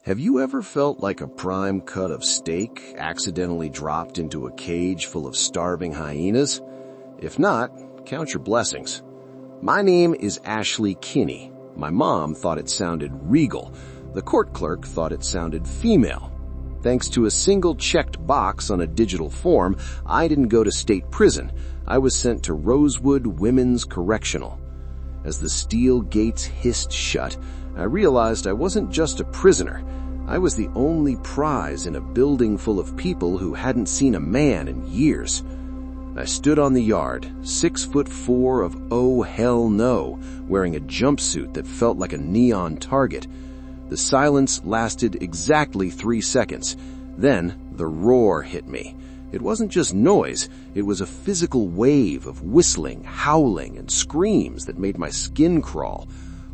Have you ever felt like a prime cut of steak accidentally dropped into a cage full of starving hyenas? If not, count your blessings. My name is Ashley Kinney. My mom thought it sounded regal. The court clerk thought it sounded female. Thanks to a single checked box on a digital form, I didn't go to state prison. I was sent to Rosewood Women's Correctional. As the steel gates hissed shut, I realized I wasn't just a prisoner. I was the only prize in a building full of people who hadn't seen a man in years. I stood on the yard, 6'4" of oh hell no, wearing a jumpsuit that felt like a neon target. The silence lasted exactly 3 seconds. Then the roar hit me. It wasn't just noise, it was a physical wave of whistling, howling, and screams that made my skin crawl.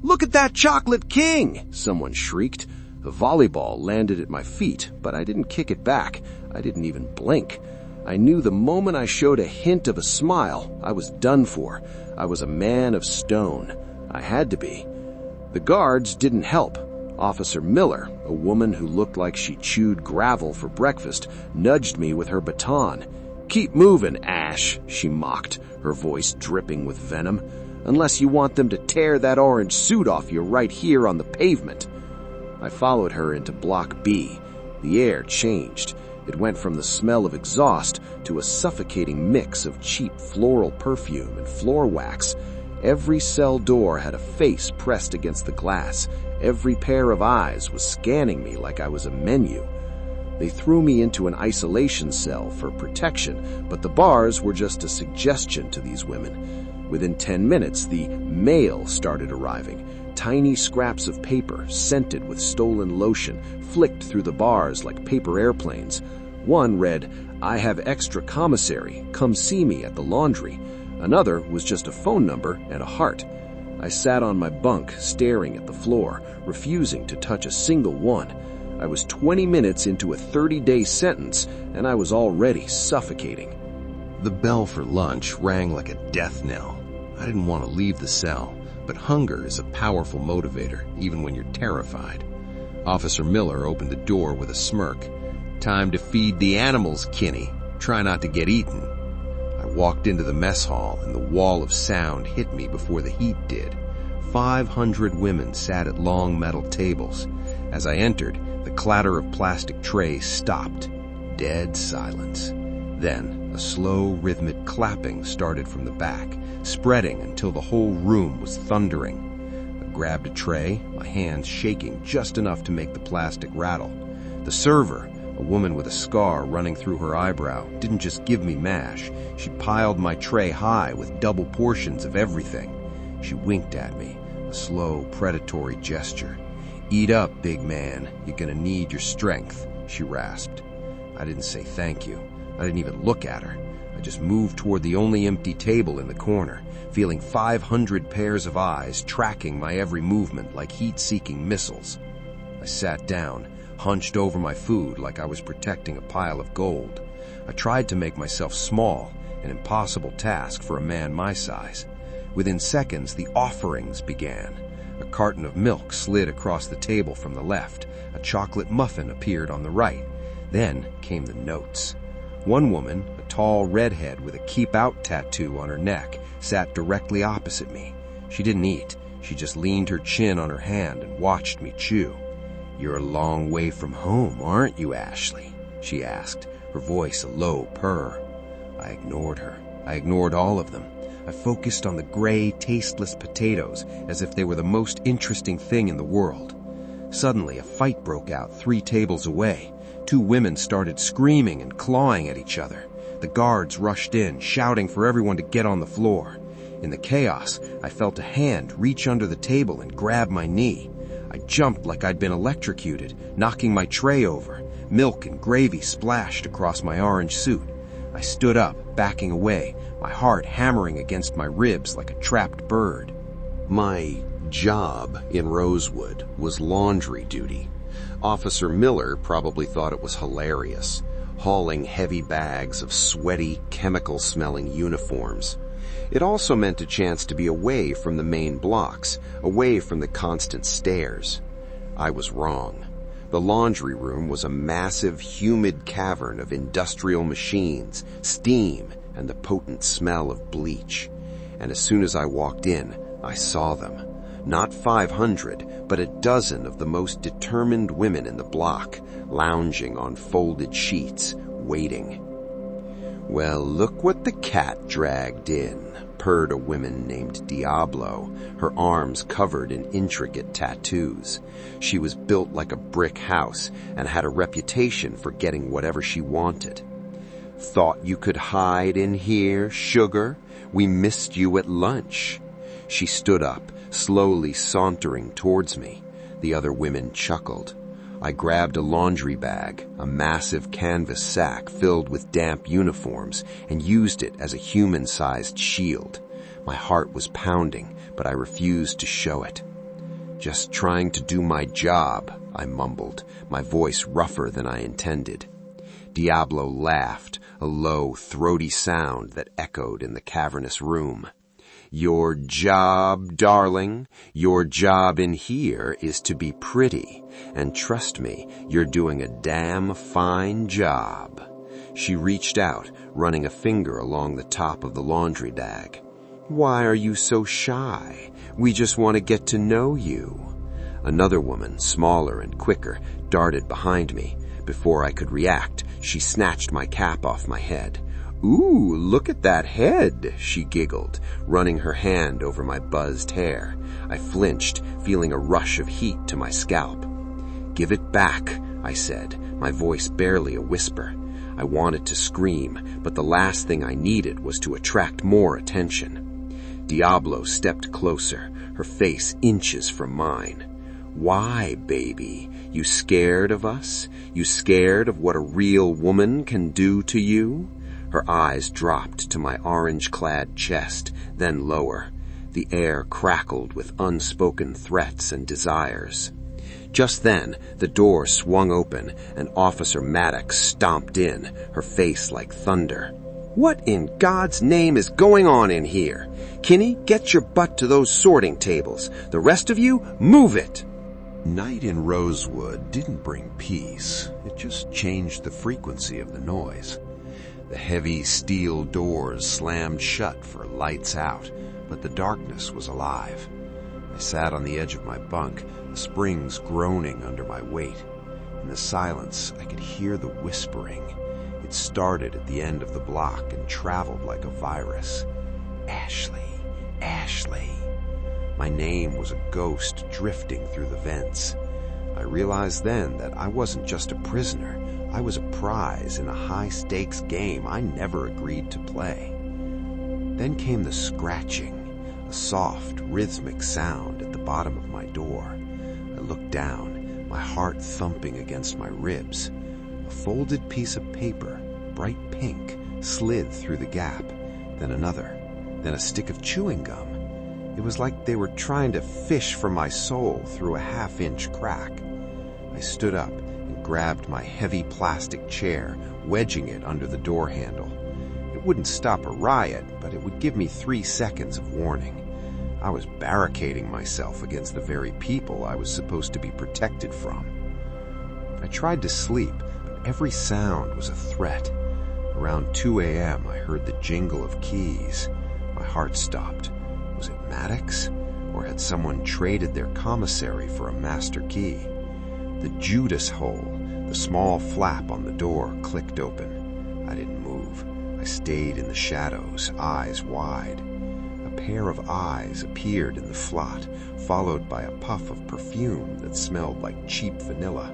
"Look at that chocolate king!" someone shrieked. A volleyball landed at my feet, but I didn't kick it back. I didn't even blink. I knew the moment I showed a hint of a smile, I was done for. I was a man of stone. I had to be. The guards didn't help. Officer Miller, a woman who looked like she chewed gravel for breakfast, nudged me with her baton. "Keep moving, Ash," she mocked, her voice dripping with venom. "Unless you want them to tear that orange suit off you right here on the pavement." I followed her into Block B. The air changed. It went from the smell of exhaust to a suffocating mix of cheap floral perfume and floor wax. Every cell door had a face pressed against the glass. Every pair of eyes was scanning me like I was a menu. They threw me into an isolation cell for protection, but the bars were just a suggestion to these women. Within 10 minutes, the mail started arriving. Tiny scraps of paper, scented with stolen lotion, flicked through the bars like paper airplanes. One read, "I have extra commissary. Come see me at the laundry." Another was just a phone number and a heart. I sat on my bunk, staring at the floor, refusing to touch a single one. I was 20 minutes into a 30-day sentence, and I was already suffocating. The bell for lunch rang like a death knell. I didn't want to leave the cell, but hunger is a powerful motivator, even when you're terrified. Officer Miller opened the door with a smirk. "Time to feed the animals, Kinney. Try not to get eaten." I walked into the mess hall, and the wall of sound hit me before the heat did. 500 women sat at long metal tables. As I entered, the clatter of plastic trays stopped. Dead silence. Then, a slow, rhythmic clapping started from the back, spreading until the whole room was thundering. I grabbed a tray, my hands shaking just enough to make the plastic rattle. The server, a woman with a scar running through her eyebrow, didn't just give me mash. She piled my tray high with double portions of everything. She winked at me, a slow, predatory gesture. "Eat up, big man. You're gonna need your strength," she rasped. I didn't say thank you. I didn't even look at her. I just moved toward the only empty table in the corner, feeling 500 pairs of eyes tracking my every movement like heat-seeking missiles. I sat down, hunched over my food like I was protecting a pile of gold. I tried to make myself small, an impossible task for a man my size. Within seconds, the offerings began. A carton of milk slid across the table from the left. A chocolate muffin appeared on the right. Then came the notes. One woman, a tall redhead with a Keep Out tattoo on her neck, sat directly opposite me. She didn't eat. She just leaned her chin on her hand and watched me chew. "You're a long way from home, aren't you, Ashley?" she asked, her voice a low purr. I ignored her. I ignored all of them. I focused on the gray, tasteless potatoes as if they were the most interesting thing in the world. Suddenly, a fight broke out 3 tables away. 2 women started screaming and clawing at each other. The guards rushed in, shouting for everyone to get on the floor. In the chaos, I felt a hand reach under the table and grab my knee. I jumped like I'd been electrocuted, knocking my tray over. Milk and gravy splashed across my orange suit. I stood up, backing away, my heart hammering against my ribs like a trapped bird. My job in Rosewood was laundry duty. Officer Miller probably thought it was hilarious, hauling heavy bags of sweaty, chemical-smelling uniforms. It also meant a chance to be away from the main blocks, away from the constant stares. I was wrong. The laundry room was a massive, humid cavern of industrial machines, steam, and the potent smell of bleach. And as soon as I walked in, I saw them. Not 500, but a dozen of the most determined women in the block, lounging on folded sheets, waiting. "Well, look what the cat dragged in," purred a woman named Diablo, her arms covered in intricate tattoos. She was built like a brick house and had a reputation for getting whatever she wanted. "Thought you could hide in here, sugar? We missed you at lunch." She stood up, slowly sauntering towards me. The other women chuckled. I grabbed a laundry bag, a massive canvas sack filled with damp uniforms, and used it as a human-sized shield. My heart was pounding, but I refused to show it. "Just trying to do my job," I mumbled, my voice rougher than I intended. Diablo laughed, a low, throaty sound that echoed in the cavernous room. "Your job, darling, your job in here is to be pretty, and trust me, you're doing a damn fine job." She reached out, running a finger along the top of the laundry bag. "Why are you so shy? We just want to get to know you." Another woman, smaller and quicker, darted behind me. Before I could react, she snatched my cap off my head. "Ooh, look at that head," she giggled, running her hand over my buzzed hair. I flinched, feeling a rush of heat to my scalp. "Give it back," I said, my voice barely a whisper. I wanted to scream, but the last thing I needed was to attract more attention. Diablo stepped closer, her face inches from mine. "Why, baby? You scared of us? You scared of what a real woman can do to you?" Her eyes dropped to my orange-clad chest, then lower. The air crackled with unspoken threats and desires. Just then, the door swung open and Officer Maddox stomped in, her face like thunder. "What in God's name is going on in here? Kinney, get your butt to those sorting tables. The rest of you, move it!" Night in Rosewood didn't bring peace. It just changed the frequency of the noise. The heavy steel doors slammed shut for lights out, but the darkness was alive. I sat on the edge of my bunk, the springs groaning under my weight. In the silence, I could hear the whispering. It started at the end of the block and traveled like a virus. "Ashley, Ashley." My name was a ghost drifting through the vents. I realized then that I wasn't just a prisoner. I was a prize in a high-stakes game I never agreed to play. Then came the scratching, a soft, rhythmic sound at the bottom of my door. I looked down, my heart thumping against my ribs. A folded piece of paper, bright pink, slid through the gap, then another, then a stick of chewing gum. It was like they were trying to fish for my soul through a half-inch crack. I stood up and grabbed my heavy plastic chair, wedging it under the door handle. It wouldn't stop a riot, but it would give me 3 seconds of warning. I was barricading myself against the very people I was supposed to be protected from. I tried to sleep, but every sound was a threat. Around 2 a.m., I heard the jingle of keys. My heart stopped. Was it Maddox? Or had someone traded their commissary for a master key? The Judas hole, the small flap on the door, clicked open. I didn't move. I stayed in the shadows, eyes wide. A pair of eyes appeared in the flood, followed by a puff of perfume that smelled like cheap vanilla.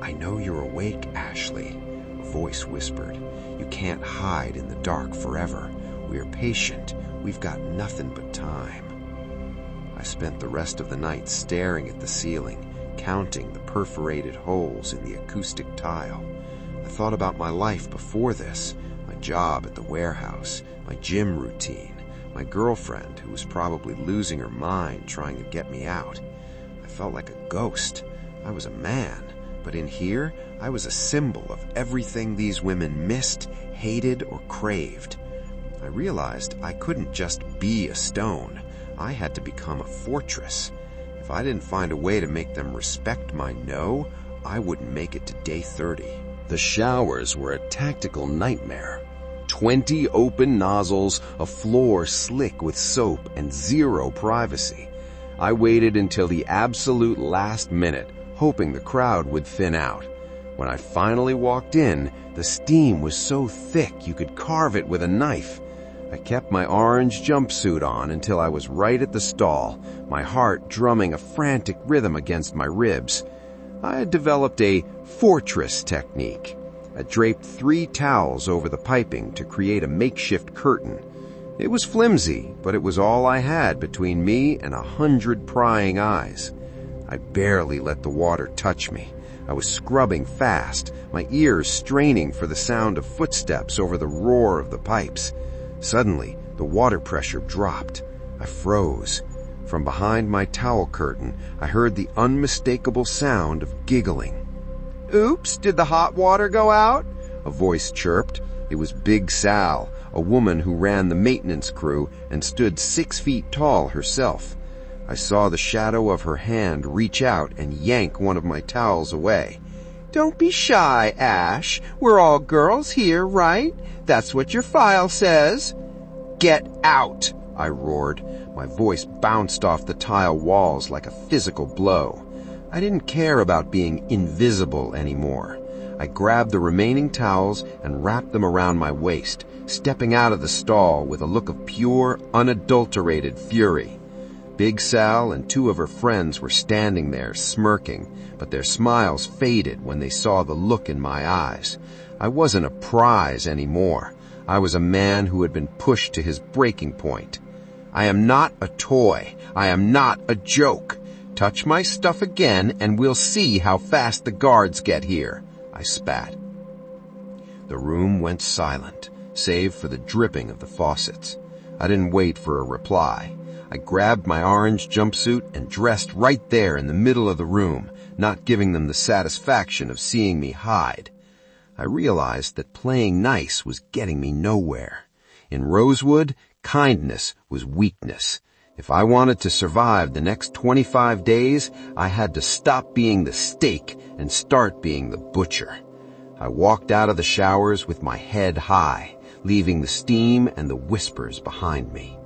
"I know you're awake, Ashley," a voice whispered. "You can't hide in the dark forever. We're patient. We've got nothing but time." I spent the rest of the night staring at the ceiling, counting the perforated holes in the acoustic tile. I thought about my life before this, my job at the warehouse, my gym routine, my girlfriend who was probably losing her mind trying to get me out. I felt like a ghost. I was a man, but in here, I was a symbol of everything these women missed, hated, or craved. I realized I couldn't just be a stone. I had to become a fortress. If I didn't find a way to make them respect my no, I wouldn't make it to day 30. The showers were a tactical nightmare. 20 open nozzles, a floor slick with soap, and zero privacy. I waited until the absolute last minute, hoping the crowd would thin out. When I finally walked in, the steam was so thick you could carve it with a knife. I kept my orange jumpsuit on until I was right at the stall, my heart drumming a frantic rhythm against my ribs. I had developed a fortress technique. I draped 3 towels over the piping to create a makeshift curtain. It was flimsy, but it was all I had between me and 100 prying eyes. I barely let the water touch me. I was scrubbing fast, my ears straining for the sound of footsteps over the roar of the pipes. Suddenly, the water pressure dropped. I froze. From behind my towel curtain, I heard the unmistakable sound of giggling. "Oops, did the hot water go out?" a voice chirped. It was Big Sal, a woman who ran the maintenance crew and stood 6 feet tall herself. I saw the shadow of her hand reach out and yank one of my towels away. "Don't be shy, Ash. We're all girls here, right? That's what your file says." "Get out!" I roared. My voice bounced off the tile walls like a physical blow. I didn't care about being invisible anymore. I grabbed the remaining towels and wrapped them around my waist, stepping out of the stall with a look of pure, unadulterated fury. Big Sal and 2 of her friends were standing there smirking, but their smiles faded when they saw the look in my eyes. I wasn't a prize anymore. I was a man who had been pushed to his breaking point. "I am not a toy. I am not a joke. Touch my stuff again and we'll see how fast the guards get here," I spat. The room went silent, save for the dripping of the faucets. I didn't wait for a reply. I grabbed my orange jumpsuit and dressed right there in the middle of the room, not giving them the satisfaction of seeing me hide. I realized that playing nice was getting me nowhere. In Rosewood, kindness was weakness. If I wanted to survive the next 25 days, I had to stop being the steak and start being the butcher. I walked out of the showers with my head high, leaving the steam and the whispers behind me.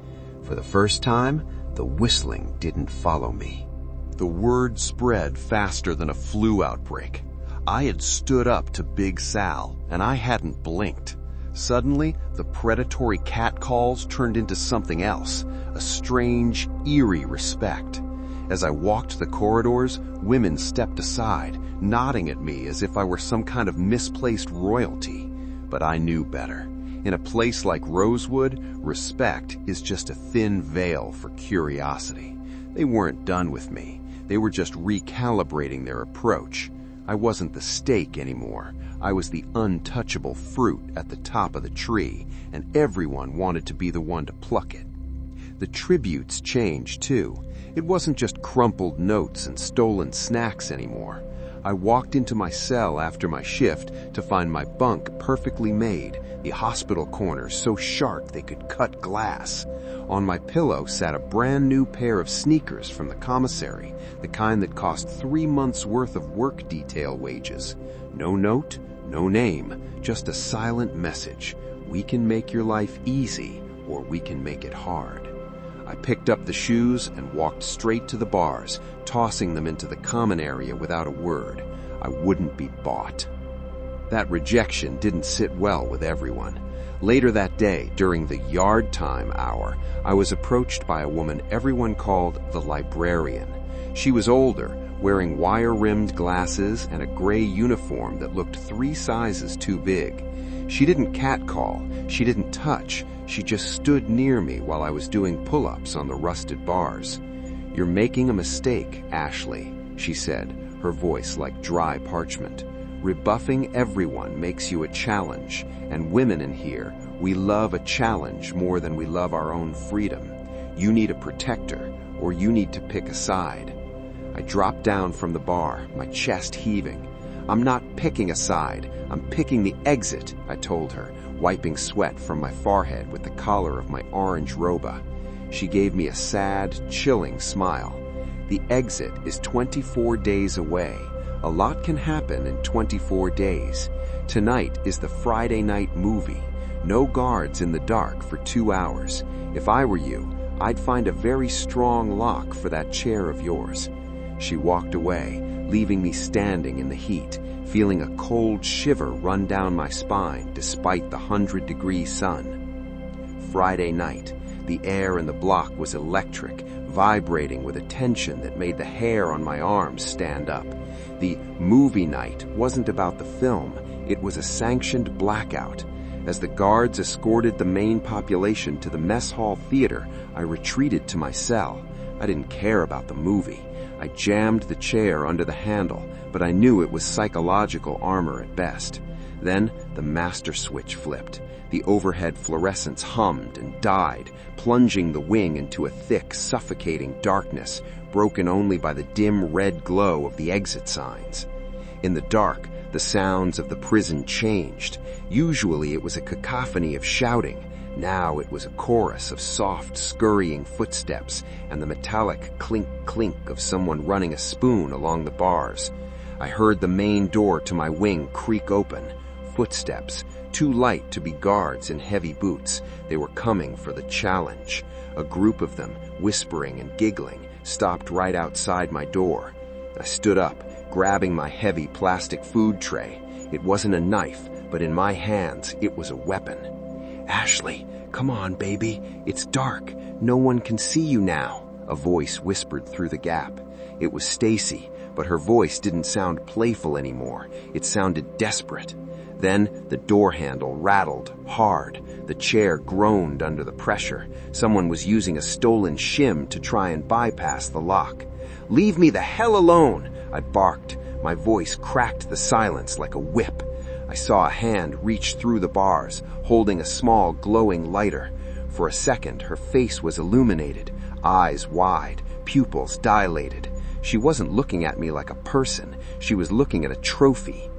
For the first time, the whistling didn't follow me. The word spread faster than a flu outbreak. I had stood up to Big Sal, and I hadn't blinked. Suddenly, the predatory catcalls turned into something else, a strange, eerie respect. As I walked the corridors, women stepped aside, nodding at me as if I were some kind of misplaced royalty. But I knew better. In a place like Rosewood, respect is just a thin veil for curiosity. They weren't done with me. They were just recalibrating their approach. I wasn't the steak anymore. I was the untouchable fruit at the top of the tree, and everyone wanted to be the one to pluck it. The tributes changed, too. It wasn't just crumpled notes and stolen snacks anymore. I walked into my cell after my shift to find my bunk perfectly made, the hospital corners so sharp they could cut glass. On my pillow sat a brand new pair of sneakers from the commissary, the kind that cost 3 months' worth of work detail wages. No note, no name, just a silent message. We can make your life easy, or we can make it hard. I picked up the shoes and walked straight to the bars, tossing them into the common area without a word. I wouldn't be bought. That rejection didn't sit well with everyone. Later that day, during the yard time hour, I was approached by a woman everyone called the librarian. She was older, wearing wire-rimmed glasses and a gray uniform that looked 3 sizes too big. She didn't catcall, she didn't touch, she just stood near me while I was doing pull-ups on the rusted bars. "You're making a mistake, Ashley," she said, her voice like dry parchment. "Rebuffing everyone makes you a challenge, and women in here, we love a challenge more than we love our own freedom. You need a protector, or you need to pick a side." I dropped down from the bar, my chest heaving. "I'm not picking a side, I'm picking the exit," I told her, wiping sweat from my forehead with the collar of my orange roba. She gave me a sad, chilling smile. "The exit is 24 days away. A lot can happen in 24 days. Tonight is the Friday night movie. No guards in the dark for 2 hours. If I were you, I'd find a very strong lock for that chair of yours. She walked away, leaving me standing in the heat, feeling a cold shiver run down my spine despite the 100-degree sun. Friday night. The air in the block was electric, vibrating with a tension that made the hair on my arms stand up. The movie night wasn't about the film, it was a sanctioned blackout. As the guards escorted the main population to the mess hall theater, I retreated to my cell. I didn't care about the movie. I jammed the chair under the handle, but I knew it was psychological armor at best. Then the master switch flipped. The overhead fluorescence hummed and died, plunging the wing into a thick, suffocating darkness, broken only by the dim red glow of the exit signs. In the dark, the sounds of the prison changed. Usually it was a cacophony of shouting. Now it was a chorus of soft, scurrying footsteps and the metallic clink-clink of someone running a spoon along the bars. I heard the main door to my wing creak open. Footsteps, too light to be guards in heavy boots. They were coming for the challenge. A group of them, whispering and giggling, stopped right outside my door. I stood up, grabbing my heavy plastic food tray. It wasn't a knife, but in my hands it was a weapon. "Ashley, come on, baby. It's dark. No one can see you now," a voice whispered through the gap. It was Stacy, but her voice didn't sound playful anymore. It sounded desperate. Then the door handle rattled hard. The chair groaned under the pressure. Someone was using a stolen shim to try and bypass the lock. "Leave me the hell alone!" I barked. My voice cracked the silence like a whip. I saw a hand reach through the bars, holding a small glowing lighter. For a second, her face was illuminated, eyes wide, pupils dilated. She wasn't looking at me like a person. She was looking at a trophy.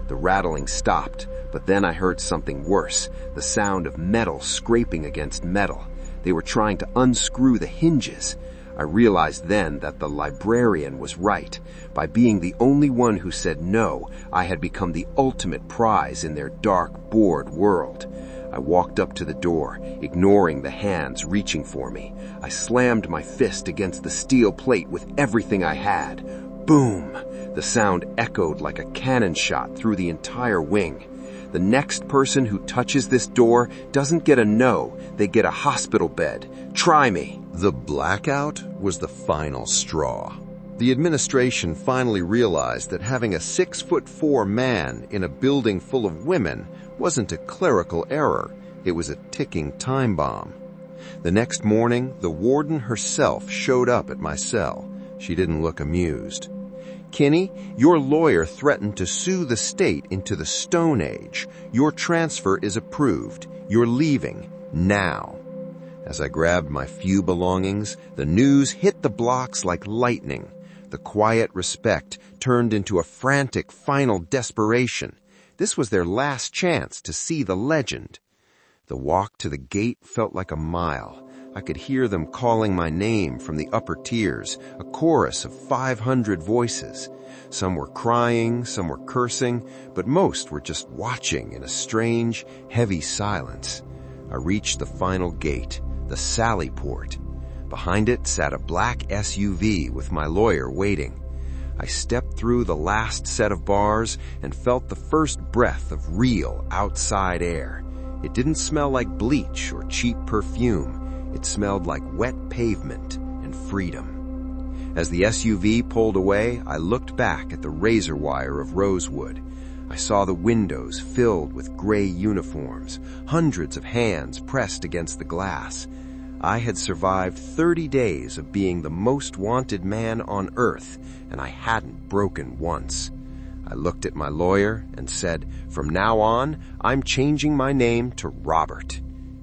The rattling stopped, but then I heard something worse, the sound of metal scraping against metal. They were trying to unscrew the hinges. I realized then that the librarian was right. By being the only one who said no, I had become the ultimate prize in their dark, bored world. I walked up to the door, ignoring the hands reaching for me. I slammed my fist against the steel plate with everything I had. Boom! The sound echoed like a cannon shot through the entire wing. The next person who touches this door doesn't get a no, they get a hospital bed. Try me. The blackout was the final straw. The administration finally realized that having a 6'4" man in a building full of women wasn't a clerical error, it was a ticking time bomb. The next morning, the warden herself showed up at my cell. She didn't look amused. "Kinney, your lawyer threatened to sue the state into the Stone Age. Your transfer is approved. You're leaving now." As I grabbed my few belongings, the news hit the blocks like lightning. The quiet respect turned into a frantic final desperation. This was their last chance to see the legend. The walk to the gate felt like a mile. I could hear them calling my name from the upper tiers, a chorus of 500 voices. Some were crying, some were cursing, but most were just watching in a strange, heavy silence. I reached the final gate, the Sally Port. Behind it sat a black SUV with my lawyer waiting. I stepped through the last set of bars and felt the first breath of real outside air. It didn't smell like bleach or cheap perfume. It smelled like wet pavement and freedom. As the SUV pulled away, I looked back at the razor wire of Rosewood. I saw the windows filled with gray uniforms, hundreds of hands pressed against the glass. I had survived 30 days of being the most wanted man on earth, and I hadn't broken once. I looked at my lawyer and said, "From now on, I'm changing my name to Robert."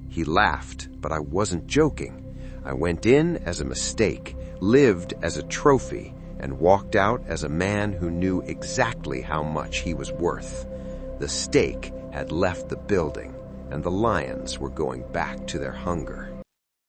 He laughed, but I wasn't joking. I went in as a mistake, lived as a trophy, and walked out as a man who knew exactly how much he was worth. The steak had left the building, and the lions were going back to their hunger.